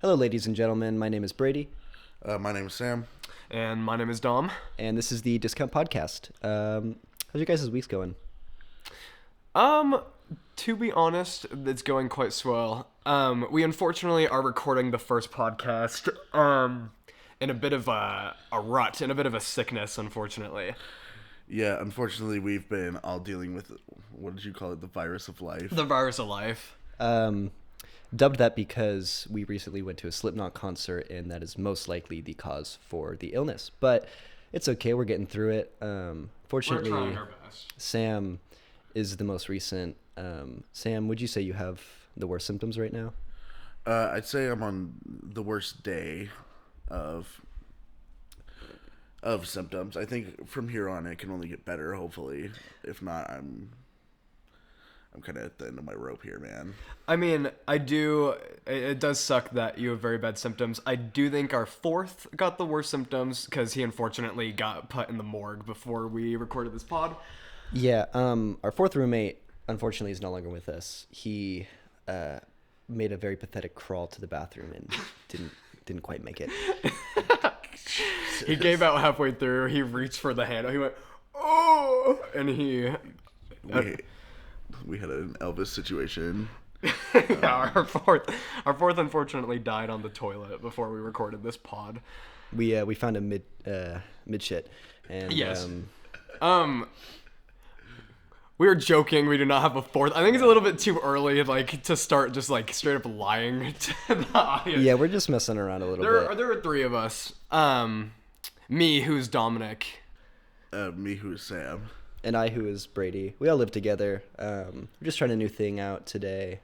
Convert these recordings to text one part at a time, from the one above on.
Hello, ladies and gentlemen. My name is Brady, My name is Sam. And my name is Dom. and this is the Discount Podcast. How's your guys' weeks going? To be honest, it's going quite swell. We unfortunately are recording the first podcast, in a bit of a rut, in a bit of a sickness, unfortunately. Yeah, unfortunately, we've been all dealing with, what did you call it, the virus of life? The virus of life. Dubbed that because we recently went to a Slipknot concert, and that is most likely the cause for the illness. But it's okay. We're getting through it. Fortunately, We're trying our best. Sam is the most recent. Sam, would you say you have the worst symptoms right now? I'd say I'm on the worst day of symptoms. I think from here on it can only get better, hopefully. If not, I'm kind of at the end of my rope here, man. I mean, it does suck that you have very bad symptoms. I do think our fourth got the worst symptoms because he unfortunately got put in the morgue before we recorded this pod. Yeah. Our fourth roommate, unfortunately, is no longer with us. He made a very pathetic crawl to the bathroom and didn't quite make it. He gave out halfway through. He reached for the handle. He went, oh, and We had an Elvis situation. yeah, our fourth unfortunately died on the toilet before we recorded this pod. We found a mid shit, and Yes. We were joking. We do not have a fourth. I think it's a little bit too early, to start just straight up lying to the audience. yeah, we're just messing around a little bit. There are three of us. Me, who's Dominic. Me, who's Sam. And I, who is Brady. We all live together. We're just trying a new thing out today.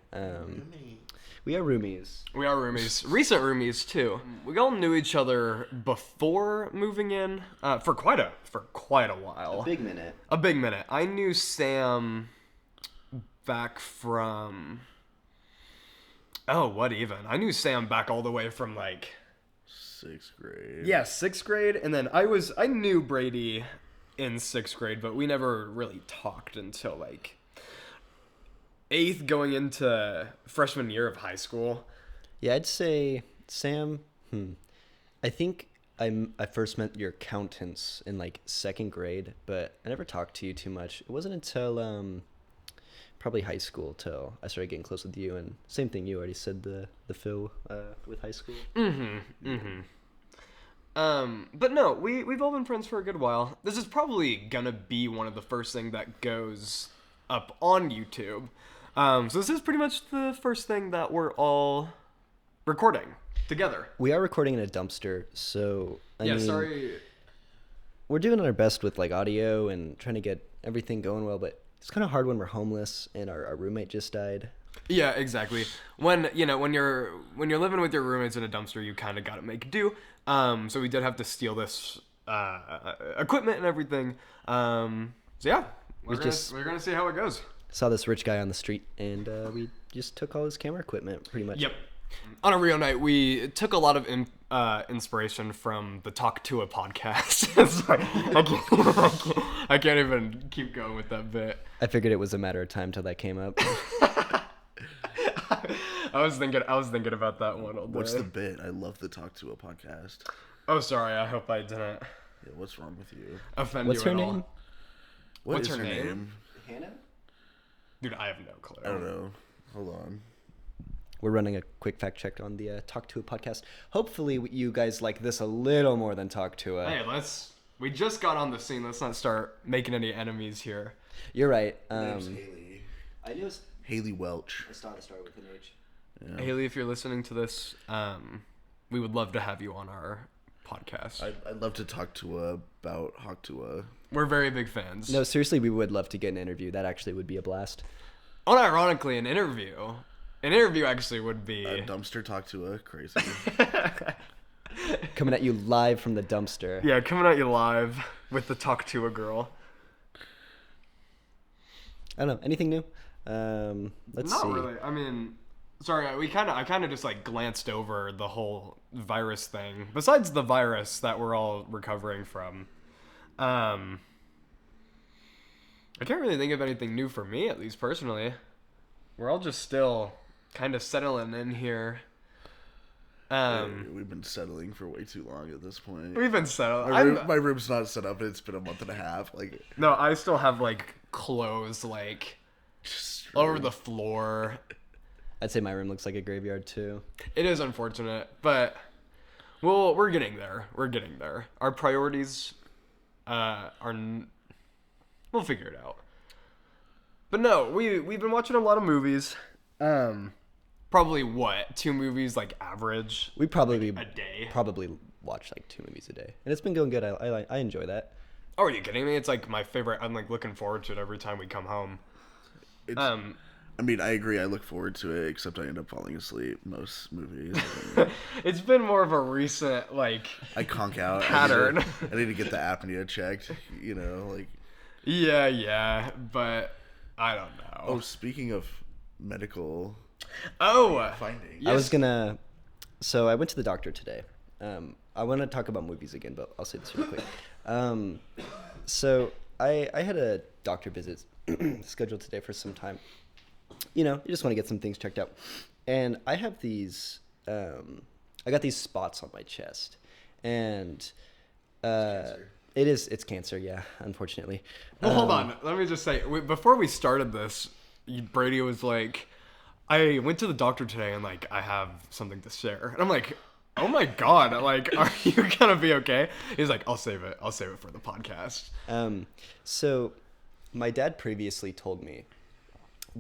We are roomies. We are roomies. Recent roomies, too. We all knew each other before moving in for quite a while. Big minute. A big minute. I knew Sam back from... Oh, what even? I knew Sam back all the way from, 6th grade. Yeah, 6th grade. And then I knew Brady in 6th grade, but we never really talked until, 8th going into freshman year of high school. Yeah, I'd say Sam. I think I first met your accountants in 2nd grade, but I never talked to you too much. It wasn't until probably high school till I started getting close with you. And same thing, you already said the Phil with high school. But no, we've all been friends for a good while. This is probably gonna be one of the first thing that goes up on YouTube. So this is pretty much the first thing that we're all recording together. We are recording in a dumpster, so I mean, sorry. we're doing our best with audio and trying to get everything going well, but it's kind of hard when we're homeless and our roommate just died. Yeah, exactly. When you're living with your roommates in a dumpster, you kind of gotta make do. So we did have to steal this equipment and everything. So yeah, we're gonna see how it goes. Saw this rich guy on the street, and we just took all his camera equipment, pretty much. Yep. On a real night, we took a lot of inspiration from the Talk to a podcast. Sorry, I can't even keep going with that bit. I figured it was a matter of time till that came up. I was thinking about that one all day. What's the bit? I love the Talk to a podcast. Oh, sorry. I hope I didn't Yeah, what's wrong with you? offend What's you her at all. name? What's is her name? Hannah? Dude, I have no clue. I don't know. Hold on. We're running a quick fact check on the Talk to a podcast. Hopefully you guys like this a little more than Talk to a. Hey, we just got on the scene. Let's not start making any enemies here. You're right. Name's Haley. I knew it Haley Welch. started with an H. Yeah. Haley, if you're listening to this, we would love to have you on our podcast. I'd love to talk to about Hawktua. We're very big fans. No, seriously, we would love to get an interview. That actually would be a blast. Unironically, an interview actually would be... A dumpster talk to a crazy. Coming at you live from the dumpster. Yeah, coming at you live with the Talk to a Girl. I don't know. Anything new? Let's see. Not really. I mean, sorry, I kind of just glanced over the whole virus thing. Besides the virus that we're all recovering from, I can't really think of anything new for me, at least personally. We're all just still kind of settling in here. We've been settling for way too long at this point. We've been settled. My room's not set up. It's been a month and a half. Like, No, I still have like clothes like just all over the floor. I'd say my room looks like a graveyard too. It is unfortunate, but we're getting there. We're getting there. Our priorities we'll figure it out. But no, we've been watching a lot of movies. Probably what, 2 movies like average We probably a day. probably watch like 2 movies a day, and it's been going good. I enjoy that. Oh, are you kidding me? It's like my favorite. I'm like looking forward to it every time we come home. It's, I mean, I agree. I look forward to it, except I end up falling asleep most movies. It's been more of a recent like I conk out. pattern. I need to get the apnea checked. You know, like. Yeah, but I don't know. Oh, speaking of medical findings, yes. So I went to the doctor today. I want to talk about movies again, but I'll say this real quick. So I had a doctor visit scheduled today for some time. You know, you just want to get some things checked out. And I have these, I got these spots on my chest. And it's cancer, yeah, unfortunately. Well, hold on. Let me just say, before we started this, Brady was like, I went to the doctor today and like, I have something to share. And I'm like, oh my God, like, are you gonna be okay? He's like, I'll save it for the podcast. So my dad previously told me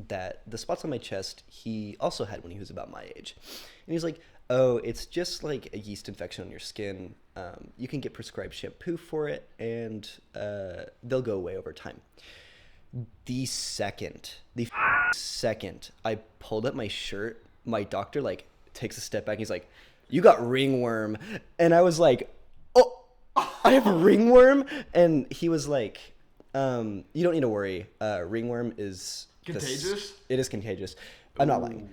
that the spots on my chest he also had when he was about my age. And he's like, oh, it's just like a yeast infection on your skin. You can get prescribed shampoo for it, and they'll go away over time. The second I pulled up my shirt, my doctor like takes a step back. And he's like, you got ringworm. And I was like, oh, I have ringworm? And he was like, you don't need to worry. Ringworm is Contagious? It is contagious. I'm not lying.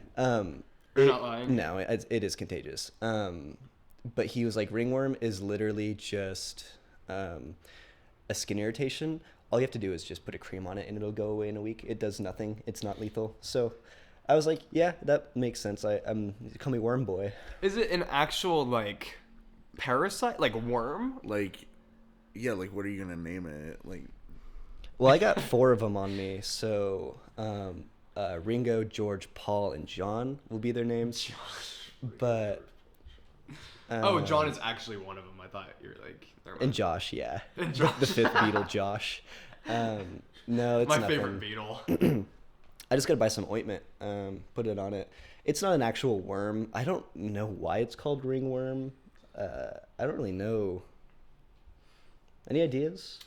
You're not lying? No, it is contagious. But he was like, ringworm is literally just a skin irritation. All you have to do is just put a cream on it and it'll go away in a week. It does nothing. It's not lethal. So I was like, yeah, that makes sense. Call me Worm Boy. Is it an actual like parasite, like worm? like, yeah, like, what are you gonna name it? Like, Well, I got 4 of them on me. So Ringo, George, Paul, and John will be their names. But John is actually one of them. I thought you were like, never mind. and Josh, yeah. And Josh. The 5th Beatle, Josh. No, it's My nothing. favorite Beetle. I just gotta buy some ointment, put it on it. It's not an actual worm. I don't know why it's called ringworm. I don't really know. Any ideas?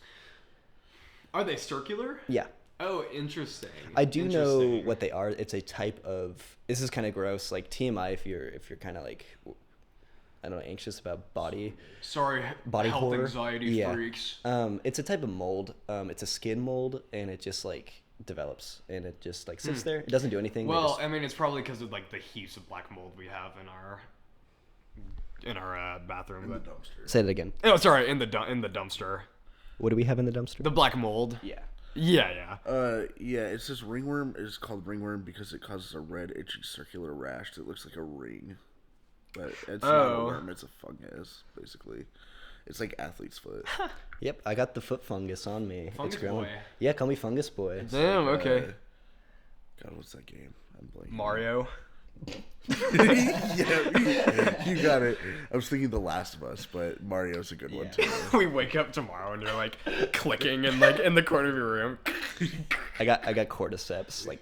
Are they circular? Yeah. Oh, interesting. I do know what they are. It's a type of. This is kind of gross, like TMI. If you're kind of like, I don't know, anxious about body Health horror. anxiety freaks. It's a type of mold. It's a skin mold, and it just like develops, and it just like sits there. It doesn't do anything. Well, I mean, it's probably because of like the heaps of black mold we have in our bathroom. in the dumpster. Say it again. Oh, sorry, in the dumpster. What do we have in the dumpster? The black mold. Yeah. Yeah. Yeah, it says ringworm is called ringworm because it causes a red, itchy, circular rash that looks like a ring. But it's not a worm, it's a fungus, basically. It's like athlete's foot. Yep, I got the foot fungus on me. Fungus it's growing. boy. Yeah, call me Fungus Boy. Damn. Okay. God, what's that game? I'm blanking. Mario. Yeah, you got it. I was thinking The Last of Us, but Mario's a good one too. We wake up tomorrow and you're like clicking and like in the corner of your room. I got cordyceps. Like,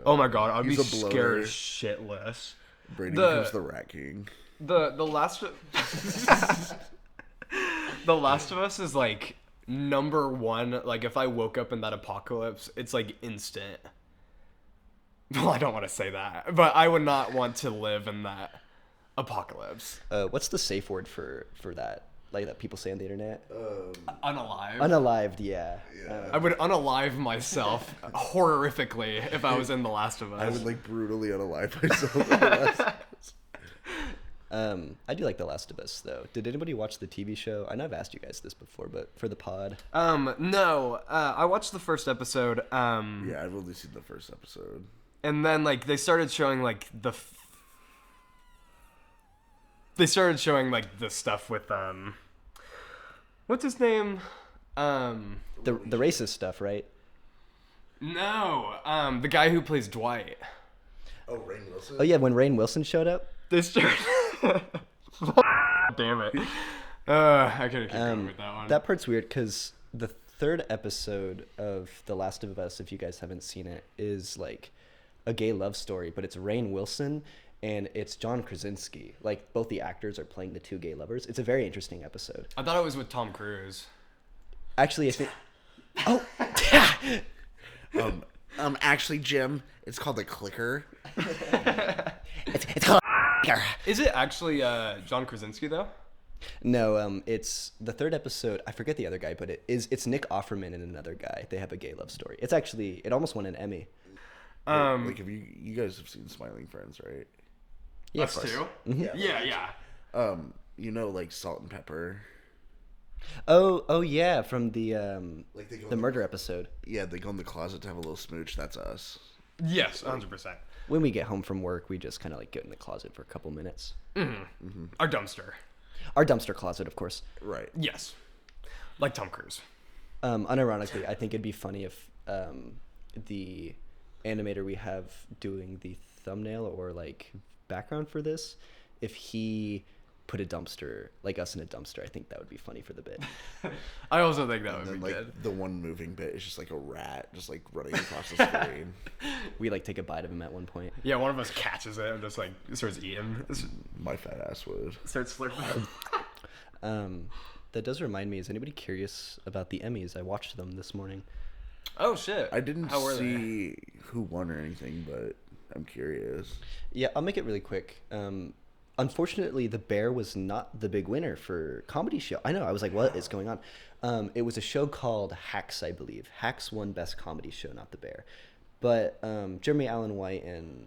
Oh my God, I'd be He's a scared bloater. shitless. Brady becomes the Rat King. The last The Last of Us is like number 1. Like if I woke up in that apocalypse, it's like instant. Well, I don't want to say that, but I would not want to live in that apocalypse. what's the safe word for that? Like that people say on the internet? Unalive. Unalived, yeah. I would unalive myself horrifically if I was in The Last of Us. I would like brutally unalive myself. in The Last of Us. I do like The Last of Us, though. Did anybody watch the TV show? I know I've asked you guys this before, but for the pod. No. I watched the first episode. Yeah, I've only seen the first episode. And then like they started showing like they started showing like the stuff with what's his name? The racist stuff, right? No, the guy who plays Dwight. Oh, Rainn Wilson. Oh yeah, when Rainn Wilson showed up. They started. Damn it. I couldn't keep going with that one. That part's weird because the third episode of The Last of Us, if you guys haven't seen it, is like a gay love story, but it's Rainn Wilson and it's John Krasinski. Like both the actors are playing the two gay lovers. It's a very interesting episode. I thought it was with Tom Cruise. Actually, I think. Oh. Actually, Jim, it's called the clicker. It's called. Is it actually John Krasinski though? No, it's the third episode. I forget the other guy, but it's Nick Offerman and another guy. They have a gay love story. It's actually it almost won an Emmy. Like, if you guys have seen Smiling Friends, right? Yeah, Us too. Mm-hmm. Yeah. You know, like Salt and Pepper. Oh yeah, from the Like they go the murder episode. Yeah, they go in the closet to have a little smooch. That's us. Yes, 100%. When we get home from work, we just kind of like get in the closet for a couple minutes. Our dumpster. Our dumpster closet, of course. Right. Yes. Like Tom Cruise. Unironically, I think it'd be funny if the animator we have doing the thumbnail or like background for this, if he put a dumpster, like us in a dumpster, I think that would be funny for the bit. I also think that And would then, be like, good. the one moving bit is just like a rat, just like running across the screen. We like take a bite of him at one point. Yeah, one of us catches it and just like starts eating. My fat ass would. Starts slurping. That does remind me, is anybody curious about the Emmys? I watched them this morning. Oh shit. I didn't How were they? see who won or anything, but I'm curious. Yeah, I'll make it really quick. Unfortunately, The Bear was not the big winner for comedy show. I know, I was like, what is going on? It was a show called Hacks, I believe. Hacks won Best Comedy Show, not The Bear. But Jeremy Allen White and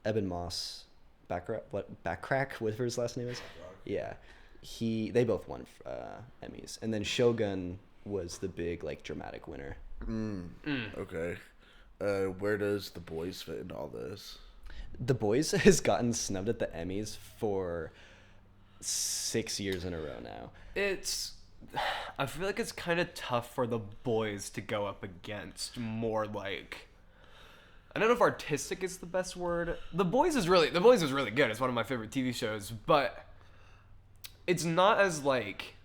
Eben Moss, Backrack, whatever his last name is. Yeah, they both won Emmys. And then Shogun was the big, like, dramatic winner. Okay. Where does The Boys fit into all this? The Boys has gotten snubbed at the Emmys for 6 years in a row now. I feel like it's kind of tough for The Boys to go up against more like, I don't know if artistic is the best word. The Boys is really good. It's one of my favorite TV shows, but it's not as like,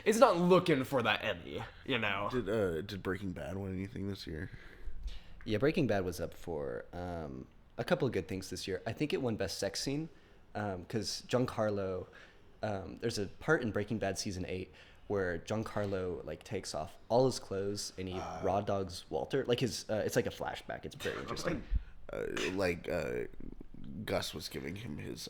it's not looking for that Emmy, you know. Did Breaking Bad win anything this year? Yeah, Breaking Bad was up for a couple of good things this year. I think it won Best Sex Scene because Giancarlo, there's a part in Breaking Bad season 8 where Giancarlo like takes off all his clothes and he raw dogs Walter. Like it's like a flashback. It's very interesting. Gus was giving him his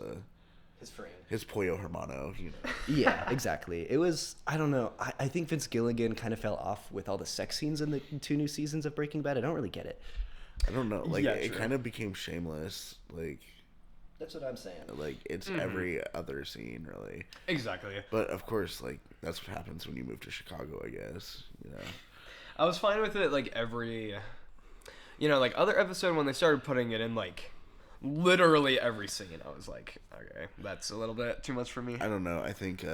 frame. His Pollo Hermano, you know. Yeah, exactly. It was, I don't know. I think Vince Gilligan kind of fell off with all the sex scenes in the 2 new seasons of Breaking Bad. I don't really get it. I don't know. Like, Yeah, it true. kind of became shameless. Like, That's what I'm saying. like it's every other scene, really. Exactly. But, of course, like, that's what happens when you move to Chicago, I guess. You know? I was fine with it like every, you know, like other episode when they started putting it in like literally every scene. I was like, okay, that's a little bit too much for me. I don't know. I think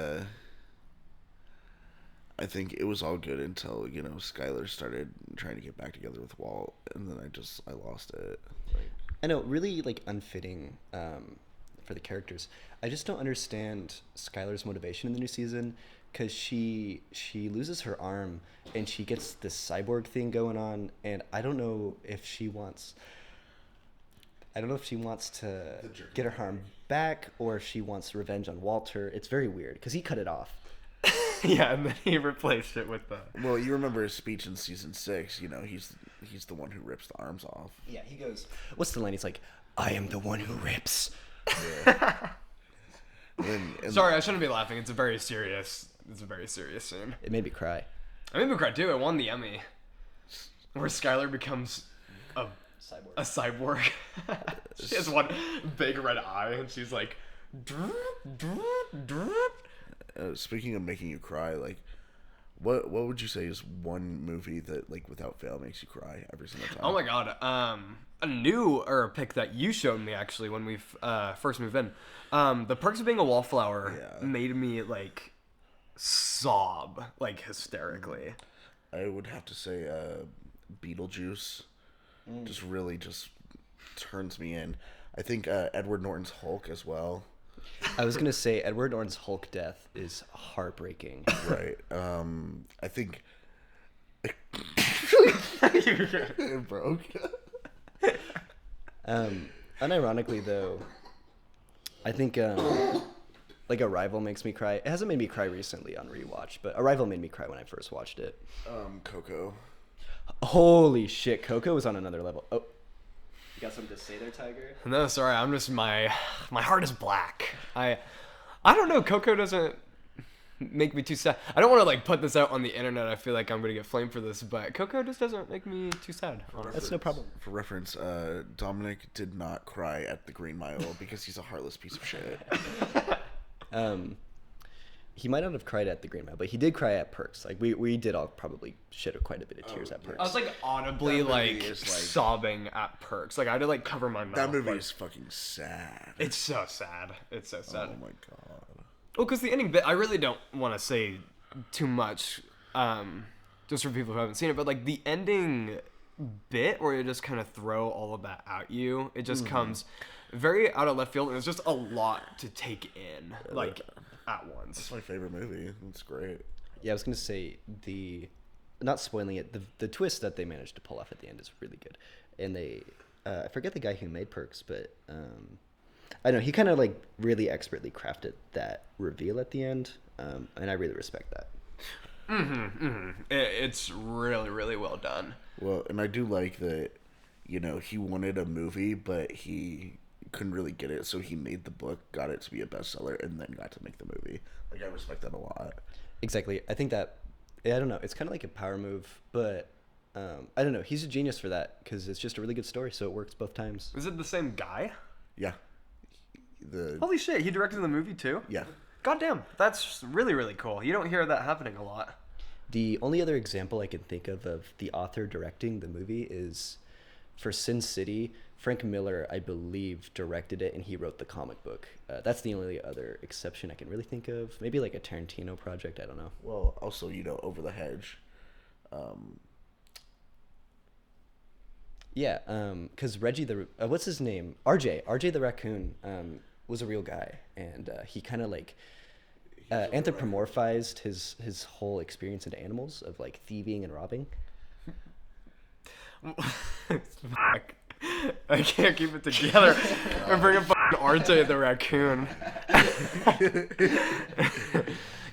it was all good until, you know, Skylar started trying to get back together with Walt, and then I lost it. Like, I know, really like unfitting for the characters. I just don't understand Skylar's motivation in the new season because she loses her arm and she gets this cyborg thing going on, and I don't know if she wants to get her arm back or if she wants revenge on Walter. It's very weird because he cut it off. Yeah, and then he replaced it with the. well, you remember his speech in season 6. You know, he's the one who rips the arms off. Yeah, he goes, what's the line? He's like, I am the one who rips. Yeah. and Sorry, I shouldn't be laughing. It's a very serious scene. It made me cry. I made me cry too. It won the Emmy, where Skylar becomes a cyborg. She has one big red eye, and she's like, speaking of making you cry, like, What would you say is one movie that, like, without fail makes you cry every single time? Oh my god. A pick that you showed me actually when we first moved in. The Perks of Being a Wallflower made me like sob like hysterically. I would have to say Beetlejuice. Just really just turns me in. I think Edward Norton's Hulk as well. I was gonna say Edward Norton's Hulk death is heartbreaking. Right. I think it broke. Unironically though, I think like Arrival makes me cry. It hasn't made me cry recently on rewatch, but Arrival made me cry when I first watched it. Coco. Holy shit, Coco was on another level. Oh, you got something to say there, Tiger? No, sorry. I'm just my heart is black. I don't know. Coco doesn't make me too sad. I don't want to like put this out on the internet. I feel like I'm gonna get flamed for this, but Coco just doesn't make me too sad. Honestly. That's no problem. For reference, Dominic did not cry at the Green Mile because he's a heartless piece of shit. He might not have cried at the Green Mile, but he did cry at Perks. Like we did all probably shed quite a bit of tears at Perks. I was like audibly like sobbing at Perks. Like I had to like cover my mouth. That movie is fucking sad. It's so sad. It's so sad. Oh my god. Well, because the ending bit, I really don't want to say too much, just for people who haven't seen it, but like the ending bit where you just kind of throw all of that at you, it just comes very out of left field, and it's just a lot to take in, like at once. It's my favorite movie. It's great. Yeah, I was gonna say not spoiling it, the twist that they managed to pull off at the end is really good, and they I forget the guy who made Perks, but I know he kind of like really expertly crafted that reveal at the end, and I really respect that. It's really, really well done. Well, and I do like that, you know, he wanted a movie, but he couldn't really get it, so he made the book, got it to be a bestseller, and then got to make the movie. Like, I respect that a lot. Exactly. I think that, I don't know, it's kind of like a power move, but I don't know, he's a genius for that, because it's just a really good story, so it works both times. Is it the same guy? Yeah. Holy shit, he directed the movie too? Yeah. Goddamn, that's really, really cool. You don't hear that happening a lot. The only other example I can think of the author directing the movie is for Sin City. Frank Miller, I believe, directed it, and he wrote the comic book. That's the only other exception I can really think of. Maybe like a Tarantino project, I don't know. Well, also, you know, Over the Hedge. Yeah, because Reggie what's his name? RJ the raccoon was a real guy, and he kind of like anthropomorphized his whole experience into animals of like thieving and robbing. Fuck. I can't keep it together. I'm bringing fucking RJ the raccoon.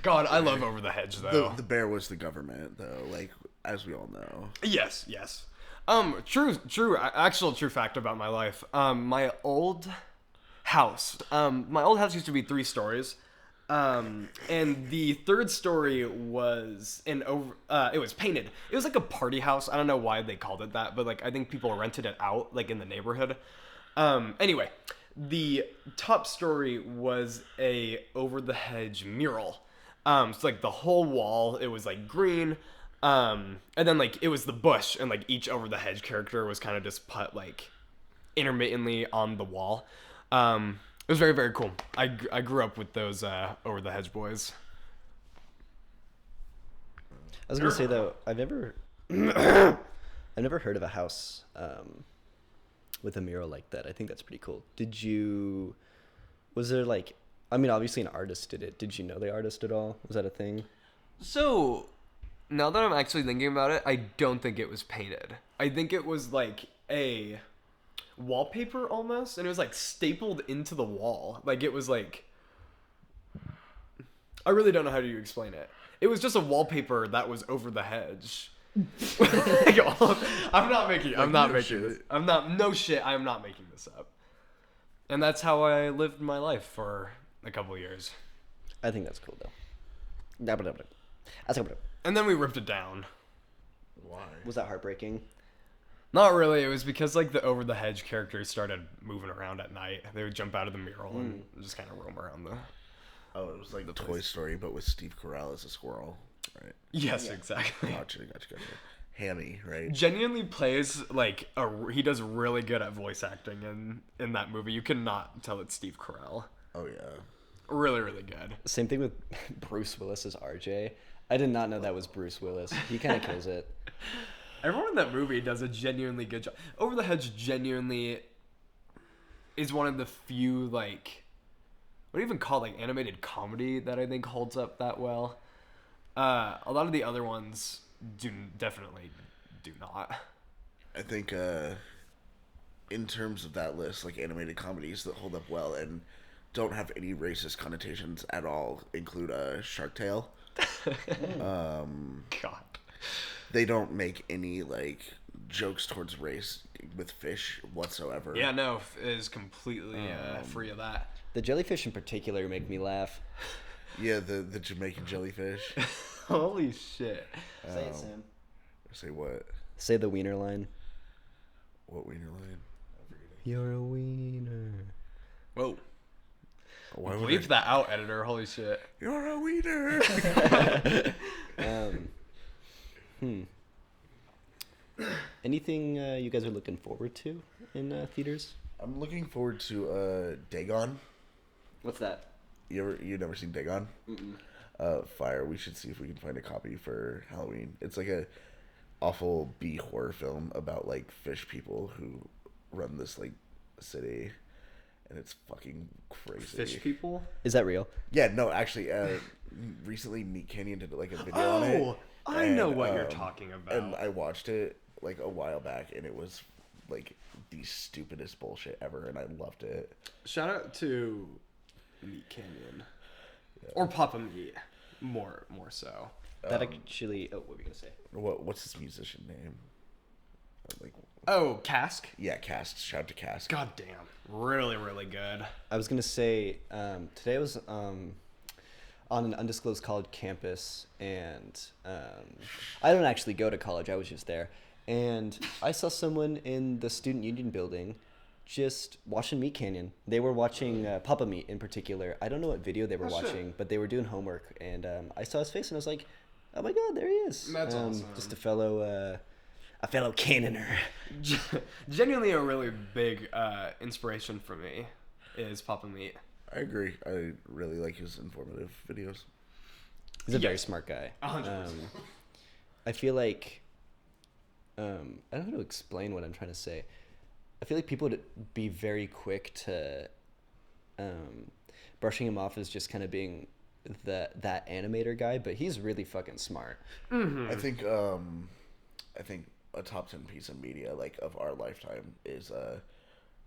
God, I love Over the Hedge though. The bear was the government, though, like, as we all know. Yes. Actual true fact about my life. My old house used to be 3 stories. And the third story was it was painted. It was like a party house. I don't know why they called it that, but like I think people rented it out like in the neighborhood. Anyway, the top story was a Over the Hedge mural. So like the whole wall, it was like green. And then like it was the bush, and like each Over the Hedge character was kind of just put like intermittently on the wall. It was very, very cool. I grew up with those Over the Hedge boys. I was gonna say though, I've never heard of a house with a mural like that. I think that's pretty cool. Was there like, I mean, obviously an artist did it. Did you know the artist at all? Was that a thing? So now that I'm actually thinking about it, I don't think it was painted. I think it was like a wallpaper almost, and it was like stapled into the wall. Like it was like, I really don't know how to explain it. It was just a wallpaper that was Over the Hedge. I'm not making this up. And that's how I lived my life for a couple of years. I think that's cool though. And then we ripped it down. Why? Was that heartbreaking? Not really. It was because like the Over the Hedge characters started moving around at night. They would jump out of the mural and just kind of roam around the. Oh, it was like the Toy Story, but with Steve Carell as a squirrel. right? Yes, exactly. Gotcha. Hammy, right? Genuinely plays like he does really good at voice acting in that movie. You cannot tell it's Steve Carell. Oh yeah. Really, really good. Same thing with Bruce Willis as RJ. I did not know that was Bruce Willis. He kind of kills it. Everyone in that movie does a genuinely good job. Over the Hedge genuinely is one of the few, like, what do you even call it, like, animated comedy that I think holds up that well. A lot of the other ones definitely do not. I think in terms of that list, like animated comedies that hold up well and don't have any racist connotations at all include Shark Tale. God. They don't make any like jokes towards race with fish whatsoever. Yeah, no, is completely free of that. The jellyfish in particular make me laugh. Yeah, the Jamaican jellyfish. Holy shit. Say it, Sam. Say what? Say the wiener line. What wiener line? You're a wiener. Whoa. Why would Bleep that out, editor. Holy shit. You're a wiener. Anything you guys are looking forward to in theaters? I'm looking forward to Dagon. What's that? You never seen Dagon? Fire. We should see if we can find a copy for Halloween. It's like a awful B horror film about like fish people who run this like city, and it's fucking crazy. Fish people? Is that real? Yeah, no, actually, recently Meat Canyon did like a video on it. I know what you're talking about. And I watched it like a while back, and it was like the stupidest bullshit ever, and I loved it. Shout out to Meat Canyon. Yeah. Or Papa Meat. More so. That actually... Oh, what were you going to say? What's his musician name? Like, oh, Cask? Yeah, Cask. Shout out to Cask. God damn. Really, really good. I was going to say, today I was on an undisclosed college campus, and I don't actually go to college. I was just there. And I saw someone in the Student Union building just watching Meat Canyon. They were watching Papa Meat in particular. I don't know what video they were watching, but they were doing homework, and I saw his face, and I was like, "Oh my god, there he is!" That's awesome. Just a fellow cannoner. Genuinely, a really big inspiration for me is Papa Meat. I agree. I really like his informative videos. He's a very smart guy. 100%. I feel like I don't know how to explain what I'm trying to say. I feel like people would be very quick to brushing him off as just kind of being that animator guy, but he's really fucking smart. Mm-hmm. I think a top 10 piece of media like of our lifetime is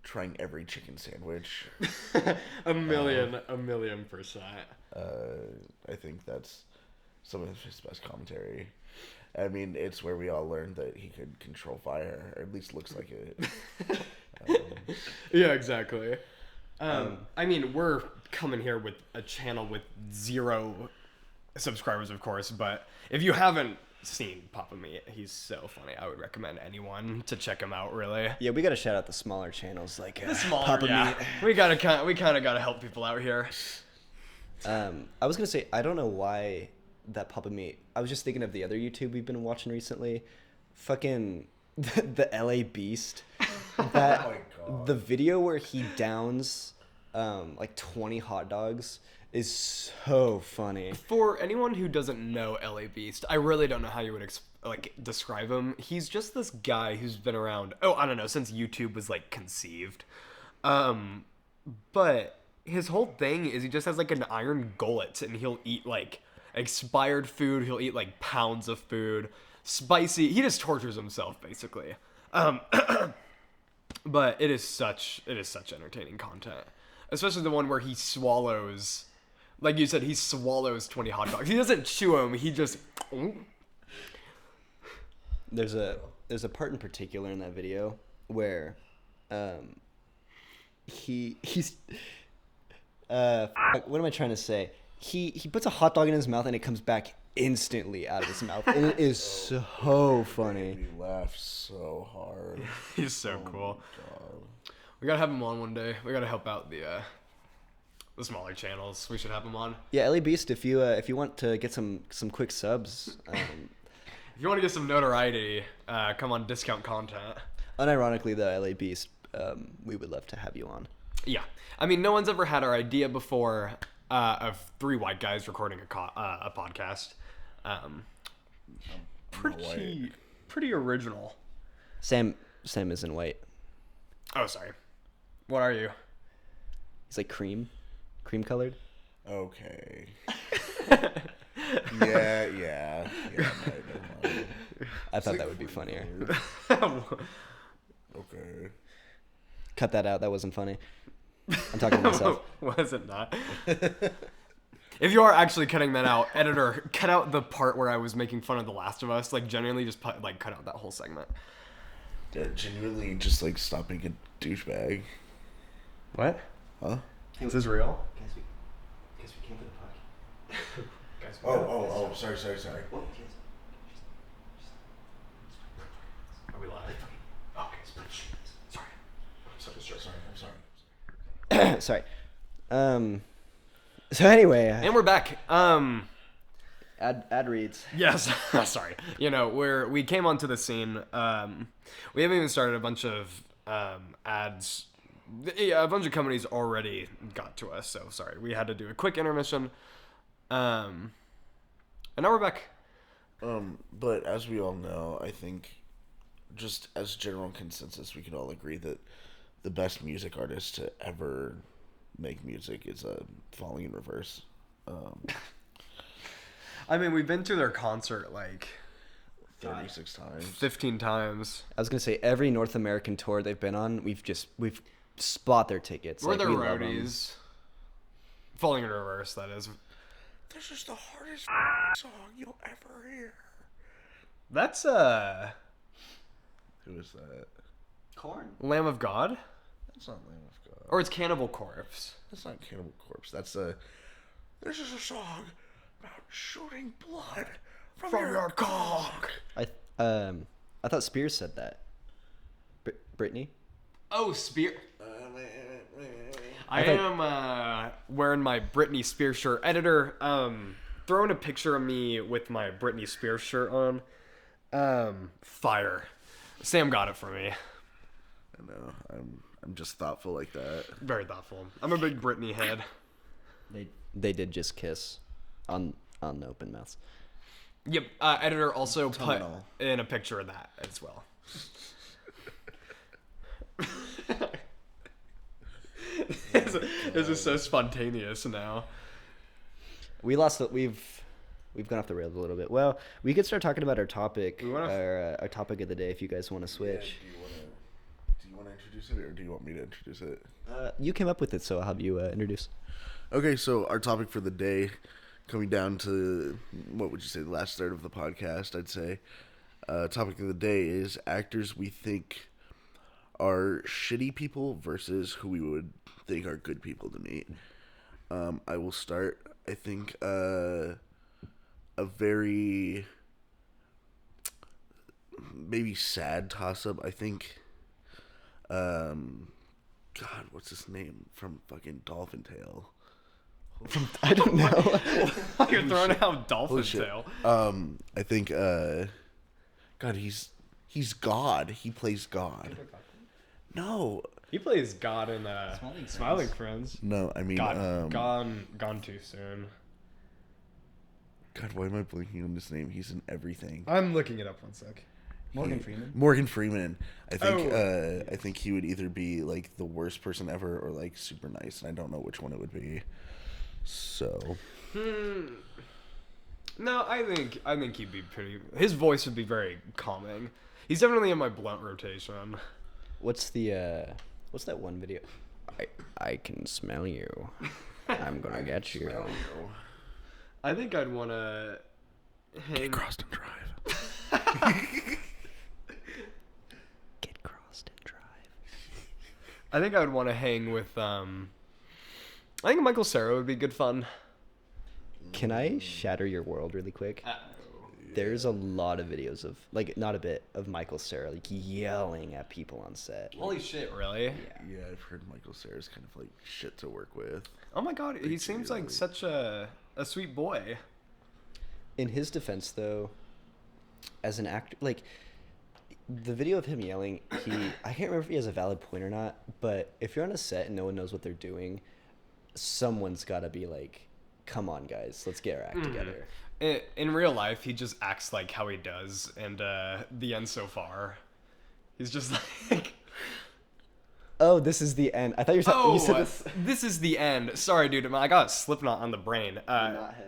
trying every chicken sandwich. a million %. I think that's some of his best commentary. I mean, it's where we all learned that he could control fire, or at least looks like it. Yeah, exactly. I mean, we're coming here with a channel with 0 subscribers, of course, but if you haven't seen Papa Meat, he's so funny. I would recommend anyone to check him out, really. Yeah, we gotta shout out the smaller channels like The smaller, Papa yeah. Meat. We kind of gotta help people out here. I was gonna say, I don't know why that Papa Meat. I was just thinking of the other YouTube we've been watching recently. Fucking the LA Beast. That Oh my God. the video where he downs like 20 hot dogs is so funny. For anyone who doesn't know LA Beast, I really don't know how you would describe him. He's just this guy who's been around, I don't know, since YouTube was like conceived. But his whole thing is he just has like an iron gullet, and he'll eat like expired food, he'll eat like pounds of food, spicy. He just tortures himself basically. But it is such entertaining content. Especially the one where he swallows, like you said, he swallows 20 hot dogs. He doesn't chew them, he just... There's a part in particular in that video where he's what am I trying to say? He puts a hot dog in his mouth and it comes back instantly out of his mouth, and it is so funny. We laugh so hard. He's so cool. God. We gotta have him on one day. We gotta help out the the smaller channels. We should have them on. Yeah, LA Beast, if you want to get some quick subs, If you want to get some notoriety, come on Discount Content. unironically though, LA Beast, we would love to have you on. Yeah. I mean, no one's ever had our idea before of 3 white guys recording a podcast. Pretty original. Sam isn't white. Oh, sorry. What are you? He's like cream colored. Okay. Yeah. I thought that would be funnier. Okay. Cut that out. That wasn't funny. I'm talking to myself. Was it not? If you are actually cutting that out, editor, cut out the part where I was making fun of The Last of Us. Like, genuinely just cut out that whole segment. Yeah, genuinely just like stop being a douchebag. What? Huh? Is this real? Guys, we can't go to the podcast. Oh, sorry. What? Are we live? Okay, Sorry. Sorry. So anyway, and we're back. ad reads. Yes. Sorry. We came onto the scene. We haven't even started a bunch of ads. Yeah, a bunch of companies already got to us. So sorry, we had to do a quick intermission. And now we're back. But as we all know, I think just as general consensus, we can all agree that the best music artist to ever make music is Falling in Reverse. I mean, we've been to their concert like 36 times. 15 times. I was gonna say every North American tour they've been on, we've spot their tickets. We're their we love 'em. roadies. Falling in Reverse, that is. This is the hardest song you'll ever hear. That's Who is that? Corn. Lamb of God? That's not Lamb of God. Or it's Cannibal Corpse. That's not Cannibal Corpse. That's This is a song about shooting blood from your cock. I thought Spears said that. Britney. Oh, Spear. I am wearing my Britney Spears shirt. Editor, throwing a picture of me with my Britney Spears shirt on. Fire. Sam got it for me. I know. I'm just thoughtful like that. Very thoughtful. I'm a big Britney head. They did just kiss on the open mouths. Yep. Editor also put Terminal. in a picture of that as well. This is so spontaneous now. We've gone off the rails a little bit. Well, we could start talking about our topic, our topic of the day. If you guys want to switch, do you want to introduce it, or do you want me to introduce it? you came up with it, so I'll have you introduce. Okay, so our topic for the day, coming down to what would you say, the last third of the podcast, I'd say. Topic of the day is actors we think are shitty people versus who we would think are good people to meet. I will start. I think a very maybe sad toss-up. I think God, what's his name from fucking Dolphin Tale? I don't know. You're throwing out Dolphin Holy shit. Tail. I think God, he's God. He plays God. No, He plays God in Smiling Friends. no, I mean Gone too soon. God, why am I blinking on his name? He's in everything. I'm looking it up one sec. Morgan Freeman. I think Oh. I think he would either be like the worst person ever or like super nice, and I don't know which one it would be. So No, I think he'd be pretty. His voice would be very calming. He's definitely in my blunt rotation. What's that one video? I can smell you. I'm gonna get you. I think I'd want to hang. Get crossed and drive. Get crossed and drive. I think I would want to hang with. I think Michael Cera would be good fun. Can I shatter your world really quick? There's a lot of videos of, like, not a bit, of Michael Cera, like, yelling at people on set. Holy shit, really? Yeah, I've heard Michael Cera's kind of like shit to work with. Oh my god, he seems like such a sweet boy. In his defense, though, as an actor, like, the video of him yelling, I can't remember if he has a valid point or not, but if you're on a set and no one knows what they're doing, someone's got to be like, come on, guys, let's get our act together. In real life, he just acts like how he does, and the end so far, he's just like... Oh, this is the end. I thought you said this. This is the end. Sorry, dude, I got a Slipknot on the brain.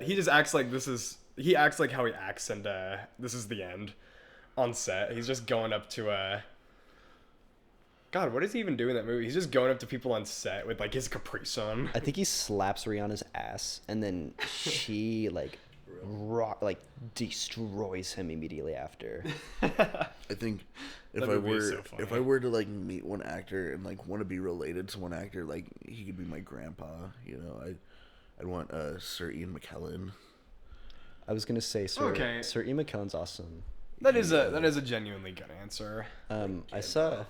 He just acts like he acts like how he acts, and this is the end on set. He's just going up to God, what does he even do in that movie? He's just going up to people on set with like his Capri Sun. I think he slaps Rihanna's ass, and then she like destroys him immediately after. I think if I were to like meet one actor and like want to be related to one actor, like he could be my grandpa. You know, I'd want Sir Ian McKellen. I was gonna say Sir Ian McKellen's awesome. That is a genuinely good answer. I saw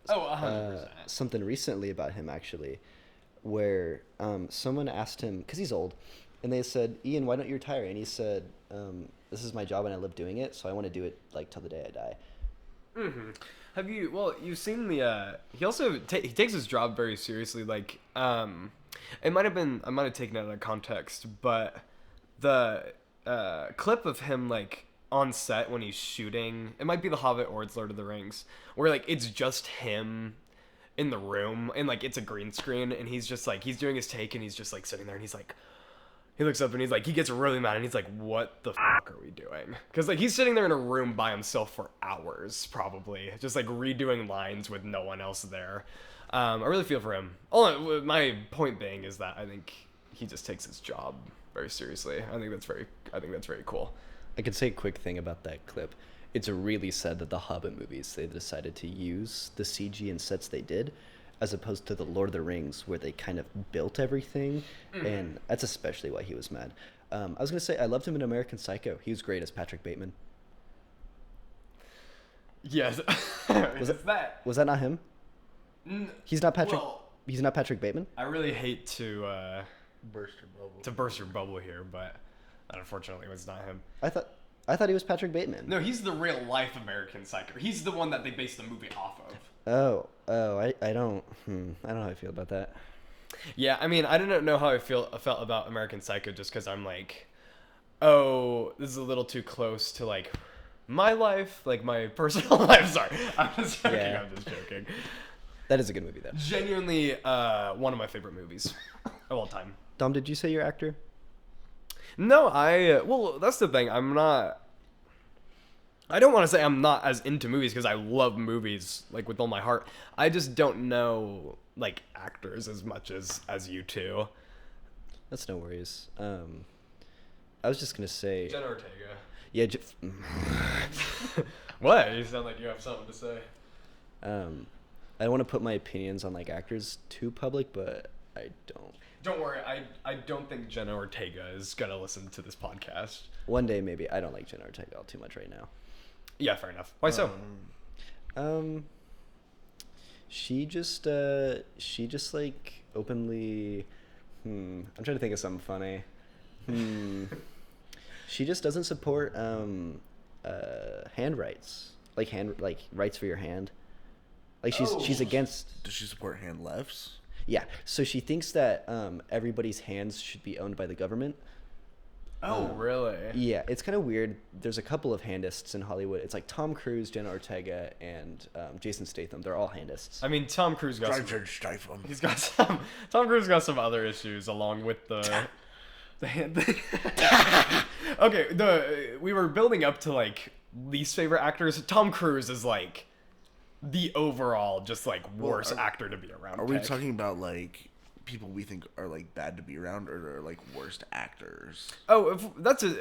100%. something recently about him actually, where someone asked him, because he's old, and they said, Ian, why don't you retire? And he said, this is my job and I love doing it, so I want to do it like till the day I die. Mm-hmm. Have you? Well, you've seen the. He also he takes his job very seriously. Like, it might have been. I might have taken it out of context, but the clip of him like on set when he's shooting, it might be The Hobbit or it's Lord of the Rings, where like it's just him in the room and like it's a green screen and he's just like he's doing his take and he's just like sitting there and he's like. He looks up and he's like, he gets really mad and he's like, what the fuck are we doing? Because like he's sitting there in a room by himself for hours, probably. Just like redoing lines with no one else there. I really feel for him. My point being is that I think he just takes his job very seriously. I think that's very cool. I could say a quick thing about that clip. It's really sad that the Hobbit movies, they decided to use the CG and sets they did, as opposed to the Lord of the Rings, where they kind of built everything, and that's especially why he was mad. I was going to say, I loved him in American Psycho. He was great as Patrick Bateman. Yes. Was that not him? He's not Patrick. He's not Patrick Bateman? I really hate to burst your bubble here, but unfortunately it was not him. I thought he was Patrick Bateman. No, he's the real life American Psycho. He's the one that they based the movie off of. I don't know how I feel about that. Yeah, I mean, I don't know how I felt about American Psycho just because I'm like, oh, this is a little too close to like my life, like my personal life. Sorry, I'm just joking. Yeah. I'm just joking. That is a good movie, though. Genuinely, one of my favorite movies of all time. Dom, did you say your actor? No, well, that's the thing. I don't want to say I'm not as into movies because I love movies like with all my heart. I just don't know like actors as much as you two. That's no worries. I was just gonna say. Jenna Ortega. Yeah. What? You sound like you have something to say. I don't want to put my opinions on like actors too public, but I don't. Don't worry. I don't think Jenna Ortega is gonna listen to this podcast. One day maybe. I don't like Jenna Ortega all too much right now. Yeah, fair enough. Why so? She just like openly. I'm trying to think of something funny. She just doesn't support hand rights, like rights for your hand. Like she's against. Does she support hand lefts? Yeah, so she thinks that everybody's hands should be owned by the government. Oh, really? Yeah, it's kind of weird. There's a couple of handists in Hollywood. It's like Tom Cruise, Jenna Ortega, and Jason Statham. They're all handists. I mean, Tom Cruise got Tom Cruise got some other issues along with the hand thing. Okay, we were building up to like least favorite actors. Tom Cruise is like the overall just like worst actor to be around. Are we talking about like people we think are like bad to be around, or like worst actors? Oh,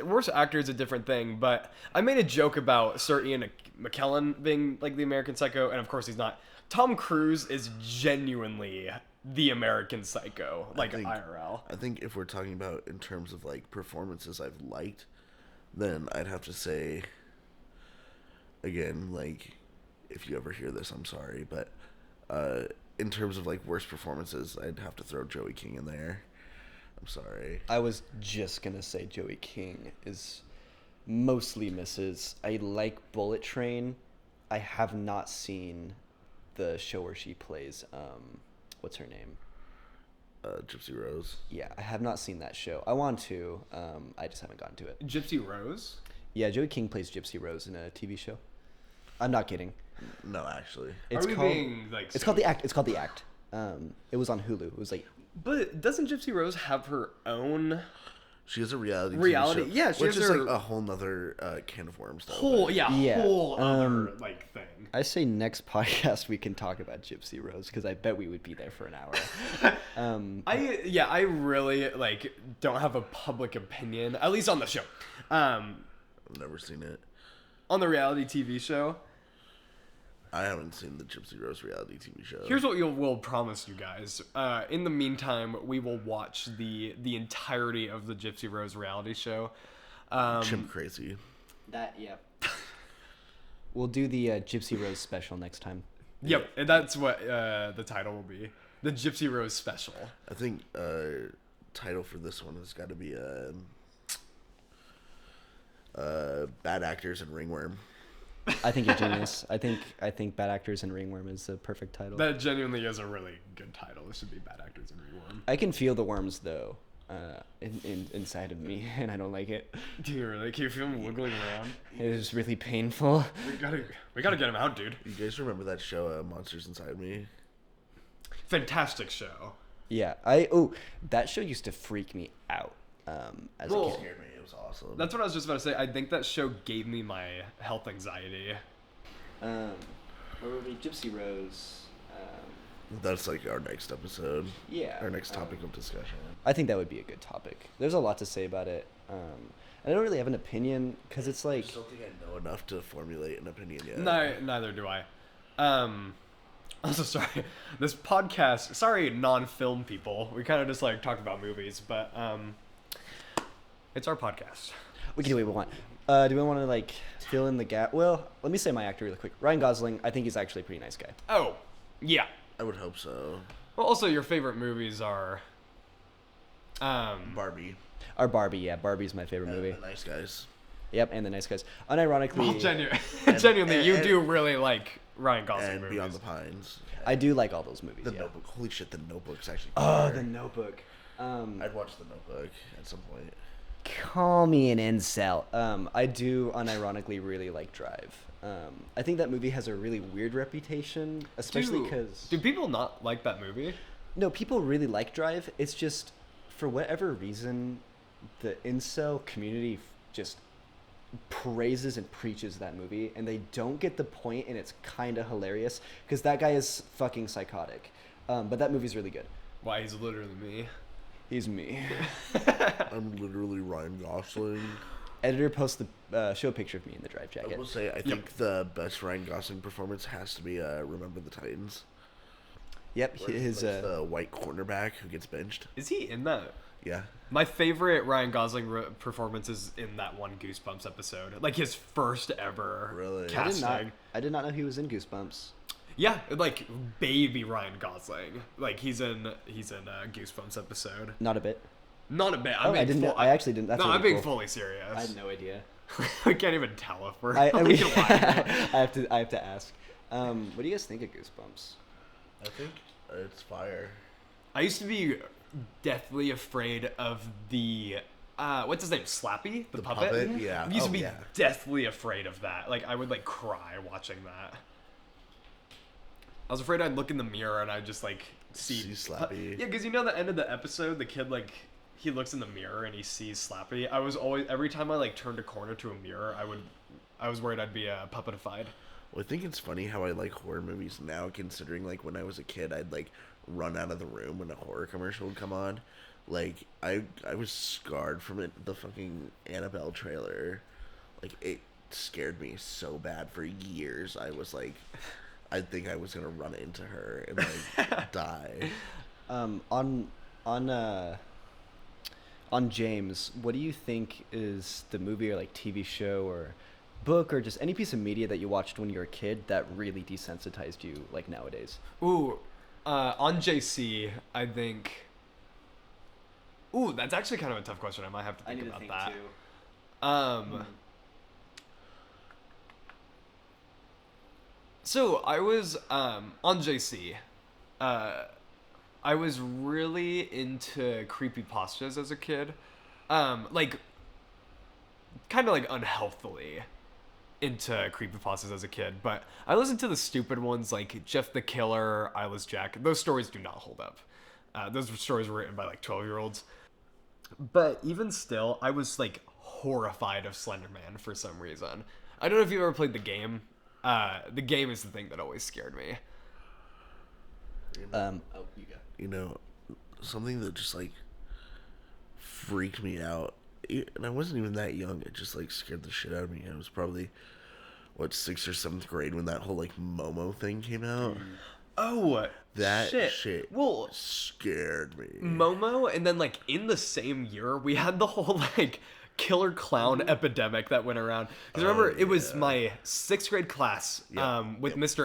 worst actor is a different thing. But I made a joke about Sir Ian McKellen being like the American Psycho, and of course he's not. Tom Cruise is genuinely the American Psycho, like IRL. I think if we're talking about in terms of like performances I've liked, then I'd have to say, again, like, if you ever hear this, I'm sorry, but in terms of, like, worst performances, I'd have to throw Joey King in there. I'm sorry. I was just gonna say Joey King is mostly misses. I like Bullet Train. I have not seen the show where she plays, what's her name? Gypsy Rose. Yeah, I have not seen that show. I want to. I just haven't gotten to it. Gypsy Rose? Yeah, Joey King plays Gypsy Rose in a TV show. I'm not kidding. No, actually. It's Are we called, being, like... It's called The Act. It's called The Act. It was on Hulu. It was like... But doesn't Gypsy Rose have her own... She has a reality Reality, TV show, yeah, she which has is her- like a whole nother can of worms. Though, Whole, but- yeah, whole other, like, thing. I say next podcast we can talk about Gypsy Rose because I bet we would be there for an hour. I really, like, don't have a public opinion, at least on the show. I've never seen it. On the reality TV show, I haven't seen the Gypsy Rose reality TV show. here's what we'll promise you guys. In the meantime, we will watch the entirety of the Gypsy Rose reality show. Chimp crazy. That, yeah. We'll do the Gypsy Rose special next time. Yep, and that's what the title will be. The Gypsy Rose special. I think title for this one has got to be Bad Actors and Ringworm. I think you're genius. I think Bad Actors and Ringworm is the perfect title. That genuinely is a really good title. It should be Bad Actors and Ringworm. I can feel the worms though, inside of me, and I don't like it. Do you really? Can you feel him wiggling around? It is really painful. We gotta get him out, dude. You guys remember that show, Monsters Inside Me? Fantastic show. Yeah, that show used to freak me out. As a Well, kid. Scared me. It was awesome. That's what I was just about to say. I think that show gave me my health anxiety. Where were we? Gypsy Rose. That's like our next episode. Yeah. Our next topic of discussion. I think that would be a good topic. There's a lot to say about it. I don't really have an opinion because it's I like. just don't think I know enough to formulate an opinion yet. No, neither do I. Also, sorry. This podcast. Sorry, non-film people. We kind of just like talk about movies, but it's our podcast. We can do what we want. Do we want to like fill in the gap? Well, let me say my actor really quick. Ryan Gosling. I think he's actually a pretty nice guy. Oh, yeah. I would hope so. Well, also your favorite movies are. Barbie. Or Barbie, yeah. Barbie's my favorite movie. The Nice Guys. Yep, and The Nice Guys. Unironically, Well, genuinely, you and- do really like Ryan Gosling And movies. Beyond the Pines. I do like all those movies. The yeah. Notebook. Holy shit, The Notebook's actually Oh, fire. The Notebook. I'd watch The Notebook at some point. Call me an incel. I do unironically really like Drive. I think that movie has a really weird reputation, especially because Do people not like that movie? no, people really like Drive. It's just for whatever reason, the incel community just praises and preaches that movie, and they don't get the point, and it's kind of hilarious because that guy is fucking psychotic. But that movie's really good. Why, he's literally me. He's me. I'm literally Ryan Gosling. Editor post show a picture of me in the Drive I jacket. will say, I think the best Ryan Gosling performance has to be Remember the Titans. Yep, Where he his plays the white cornerback who gets benched. Is he in that? Yeah. My favorite Ryan Gosling performance is in that one Goosebumps episode. Like his first ever Really? casting. I did not know he was in Goosebumps. Yeah, like baby Ryan Gosling. Like he's in a Goosebumps episode. Not a bit. Not a bit. Oh, I didn't. I actually didn't. That's no, really I'm being cool. fully serious. I had no idea. I can't even tell if we're. I like, lying. I have to ask. What do you guys think of Goosebumps? I think it's fire. I used to be deathly afraid of the what's his name? Slappy, the puppet. Yeah. I used to Oh, be yeah. deathly afraid of that. Like I would like cry watching that. I was afraid I'd look in the mirror and I'd just like see Slappy. Yeah, because you know the end of the episode, the kid like he looks in the mirror and he sees Slappy. I was always every time I like turned a corner to a mirror, I was worried I'd be puppetified. Well, I think it's funny how I like horror movies now, considering like when I was a kid, I'd like run out of the room when a horror commercial would come on. Like I was scarred from it. The fucking Annabelle trailer, like it scared me so bad for years. I was like, I think I was gonna run into her and like die. On on James, what do you think is the movie or like TV show or book or just any piece of media that you watched when you were a kid that really desensitized you like nowadays? Ooh, on JC, I think. Ooh, that's actually kind of a tough question. I might have to think about that. So I was on JC. I was really into creepypastas as a kid. Like kind of like unhealthily into creepypastas as a kid, but I listened to the stupid ones like Jeff the Killer, Eyeless Jack. Those stories do not hold up. Those stories were written by like 12-year-olds. But even still, I was like horrified of Slender Man for some reason. I don't know if you've ever played the game. The game is the thing that always scared me. Oh, you go. You know, something that just like freaked me out, and I wasn't even that young. It just like scared the shit out of me. I was probably 6th or 7th grade when that whole like Momo thing came out. Oh, That shit scared me. Momo, and then like in the same year, we had the whole like killer clown epidemic that went around. Because remember, it was my 6th grade class with Mr.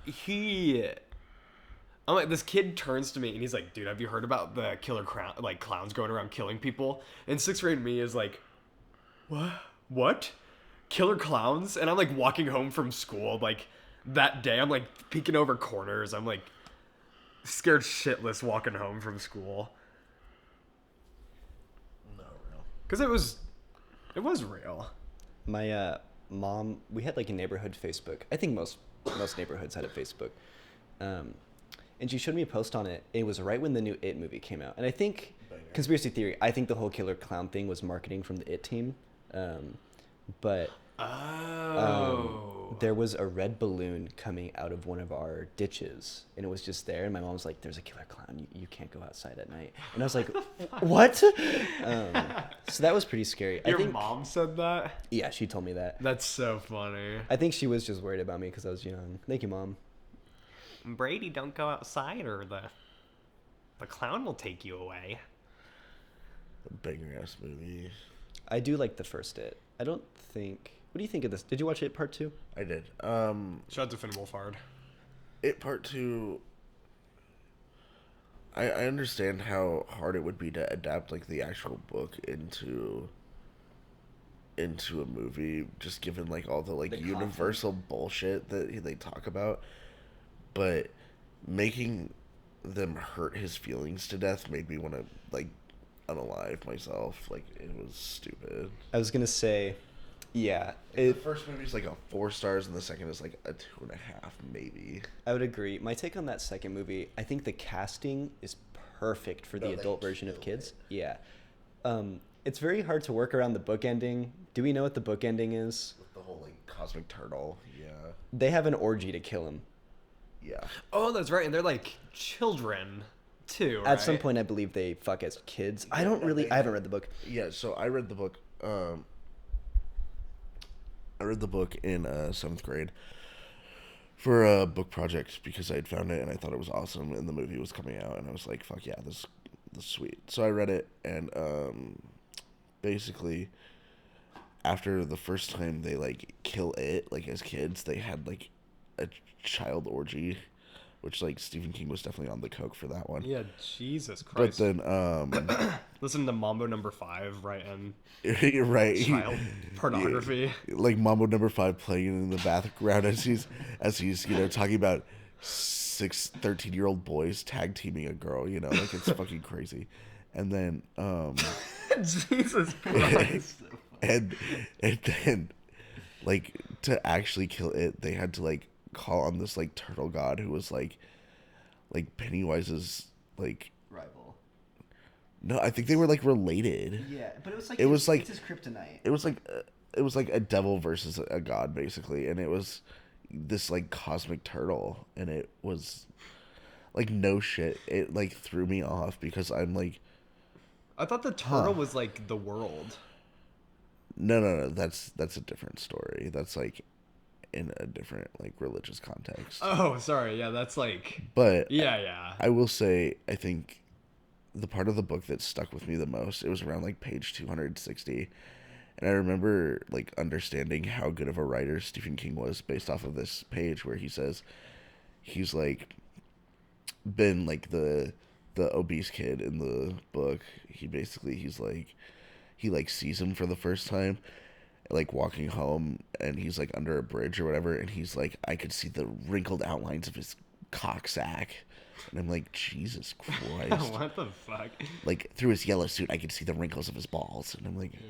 He. I'm like, this kid turns to me and he's like, dude, have you heard about the killer clowns going around killing people? And 6th grade me is like, what? Killer clowns? And I'm like walking home from school like that day. I'm like peeking over corners. I'm like scared shitless walking home from school. Not real. Because it was real. My mom, we had like a neighborhood Facebook. I think most neighborhoods had a Facebook. And she showed me a post on it. It was right when the new It movie came out. And I think, conspiracy theory, I think the whole killer clown thing was marketing from the It team. But there was a red balloon coming out of one of our ditches, and it was just there. And my mom was like, "There's a killer clown. You can't go outside at night." And I was like, "What?" So that was pretty scary. Your mom said that? Yeah, she told me that. That's so funny. I think she was just worried about me because I was young. Thank you, Mom. Brady, don't go outside, or the clown will take you away. A banger ass movie. I do like the first It. I don't think. What do you think of this? Did you watch It Part 2? I did. Shout out to Finn Wolfhard. It Part 2. I understand how hard it would be to adapt like the actual book into a movie, just given like all the like universal bullshit that they talk about. But making them hurt his feelings to death made me want to like unalive myself. Like, it was stupid. I was gonna say, yeah. The first movie is like a 4 stars, and the second is like a 2.5, maybe. I would agree. My take on that second movie, I think the casting is perfect for the adult version of kids. Yeah. It's very hard to work around the book ending. Do we know what the book ending is? With the whole like cosmic turtle. Yeah. They have an orgy to kill him. Yeah. Oh, that's right. And they're like children too, right? At some point, I believe they fuck as kids. I haven't read the book. Yeah, so I read the book. I read the book in 7th grade for a book project because I had found it and I thought it was awesome, and the movie was coming out, and I was like, fuck yeah, this is sweet. So I read it, and basically after the first time they like kill it, like as kids, they had like a child orgy, which like Stephen King was definitely on the coke for that one. Yeah, Jesus Christ. But then listen to Mambo number 5, right? And you're right. Child pornography. Yeah, like Mambo number 5 playing in the background as he's talking about 13-year-old boys tag teaming a girl, like it's fucking crazy. And then Jesus Christ. and then like to actually kill it, they had to like call on this like turtle god who was like Pennywise's like rival. No, I think they were like related. Yeah, but it's his kryptonite. It was like a devil versus a god basically, and it was this like cosmic turtle, and it was like no shit. It like threw me off because I'm like, I thought the turtle was like the world. No, that's a different story. That's like in a different like religious context. Oh, sorry. Yeah, that's like. But yeah. I will say, I think the part of the book that stuck with me the most, it was around like page 260. And I remember like understanding how good of a writer Stephen King was based off of this page where he says he's like been like the obese kid in the book. He's like he like sees him for the first time like walking home, and he's like under a bridge or whatever, and he's like, I could see the wrinkled outlines of his cock sack. And I'm like, Jesus Christ. What the fuck? Like, through his yellow suit, I could see the wrinkles of his balls. And I'm like, Ew,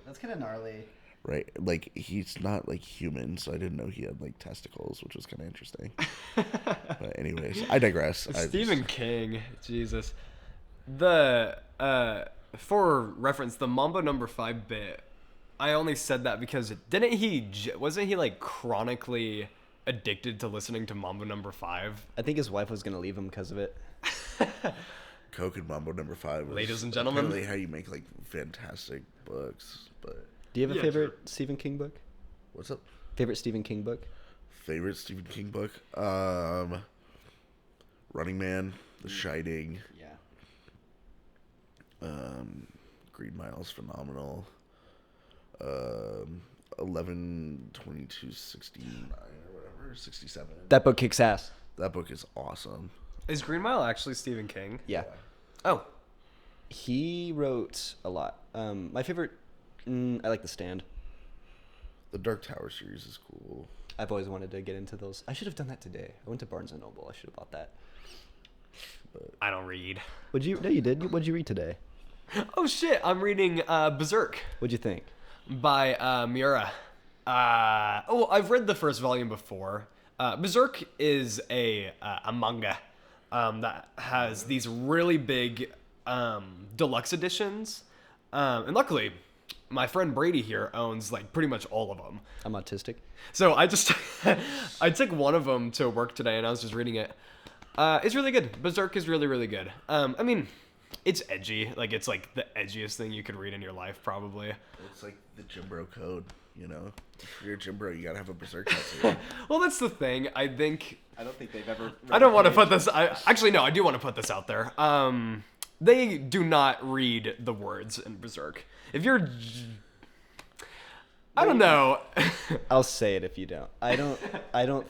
that's kind of gnarly. right. Like, he's not, like, human, so I didn't know he had, like, testicles, which was kind of interesting. But anyways, I digress. Stephen King, Jesus. The, for reference, the Mambo Number 5 bit, I only said that because wasn't he, like, chronically addicted to listening to Mambo Number 5? I think his wife was going to leave him because of it. Coke and Mambo Number 5 was Ladies and gentlemen, apparently how you make, like, fantastic books. But Do you have a Yeah, favorite sure. Stephen King book? what's up? Favorite Stephen King book? Favorite Stephen King book? Running Man, The Shining, Yeah. Green Mile's phenomenal. 11/22/69 or whatever, 67. That book kicks ass. That book is awesome. is Green Mile actually Stephen King? Yeah. Oh, He wrote a lot. My favorite, I like The Stand. The Dark Tower series is cool. I've always wanted to get into those. I should have done that today. I went to Barnes & Noble. I should have bought that. I don't read. Would you? No, you did. What'd you read today? Oh shit, I'm reading Berserk What'd you think? by Miura. I've read the first volume before. Berserk is a manga that has these really big deluxe editions, and luckily, my friend Brady here owns like pretty much all of them. I'm autistic. So I just I took one of them to work today, and I was just reading it. It's really good. Berserk is really, really good. I mean, it's edgy. Like, it's like the edgiest thing you could read in your life, probably. It's like the Jim Bro code, you know? If you're a Jim Bro, you gotta have a Berserk tattoo. Well, that's the thing. I don't think they've ever. I don't want to put this. Actually, no, I do want to put this out there. They do not read the words in Berserk. If you're, I don't know. I'll say it if you don't. I don't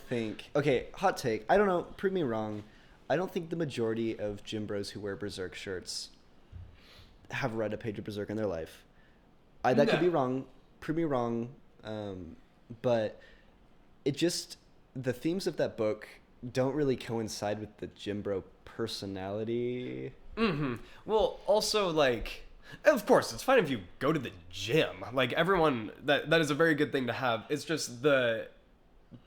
think. Okay, hot take. I don't know. Prove me wrong. I don't think the majority of gym bros who wear Berserk shirts have read a page of Berserk in their life. That could be wrong. Prove me wrong. But it just, the themes of that book don't really coincide with the gym bro personality. Mm-hmm. Well, also, like, of course, it's fine if you go to the gym. Like, everyone, that is a very good thing to have. It's just the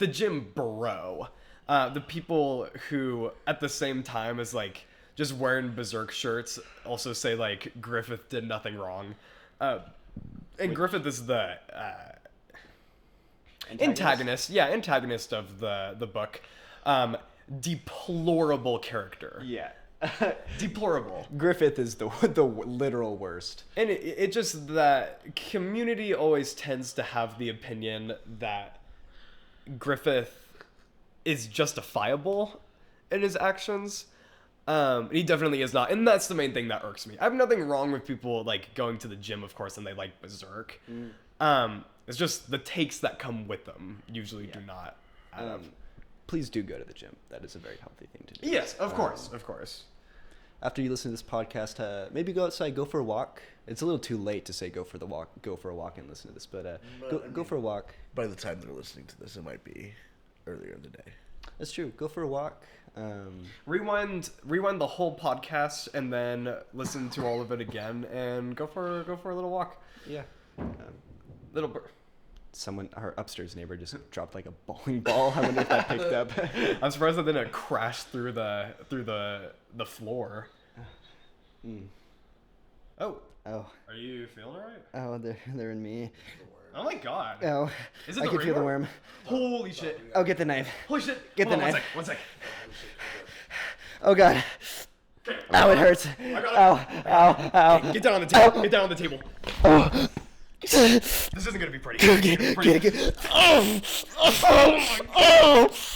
gym bro. The people who, at the same time as, like, just wearing Berserk shirts, also say, like, Griffith did nothing wrong. And Griffith is the antagonist. Yeah, antagonist of the book. Deplorable character. Yeah. Deplorable. Griffith is the literal worst. And it just, that community always tends to have the opinion that Griffith is justifiable in his actions. He definitely is not. And that's the main thing that irks me. I have nothing wrong with people, like, going to the gym, of course, and they like Berserk. It's just the takes that come with them usually do not add up. Please do go to the gym. That is a very healthy thing to do. Yes, of course, of course. After you listen to this podcast, maybe go outside, go for a walk. It's a little too late to say go for a walk and listen to this, but go for a walk. By the time they're listening to this, it might be earlier in the day. That's true. Go for a walk. Rewind the whole podcast and then listen to all of it again and go for a little walk. Yeah. Little Our upstairs neighbor just dropped like a bowling ball. I wonder if that picked up. I'm surprised that didn't crash through the floor. Oh. Are you feeling alright? Oh, they're in me. Oh my god. Oh, Is it I the can feel the ringworm? worm. Holy shit. Oh, get the knife. Holy shit. Get the Hold on, knife. One sec. Oh god. Okay. Ow, it hurts. got it. Ow. Get down on the table. Get down on the table. Oh. This isn't gonna be pretty. Get it. Oh.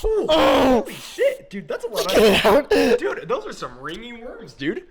Holy shit, dude, that's a lot of... Get it out. Dude, those are some ringy worms, dude.